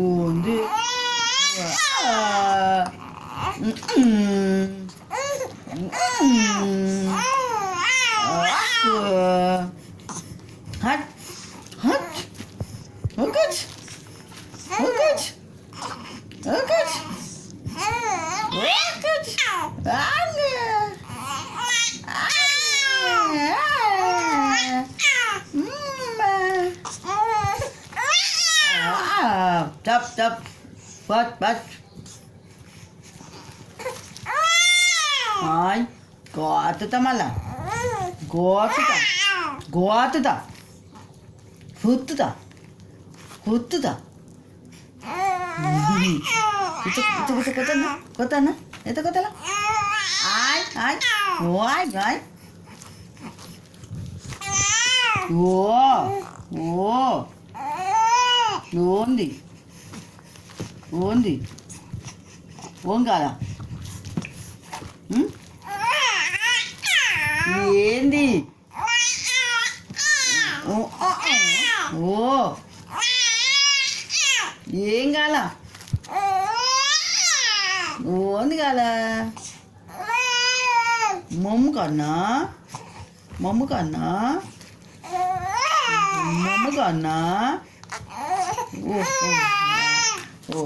ఉంది. హట్ హట్ ఒకచ్ ఒకచ్ ఒకచ్ ఒకచ్ Stop, stop. What? Ay, gotuta mala. Gotuta. Huttuta. Itu kotana. Itu kotala. Ay. Oh. ఉంది ఓంకాదా ఏంది ఓ ఏం కాల ఓంది కాల మమ్ము కన్నా ఓ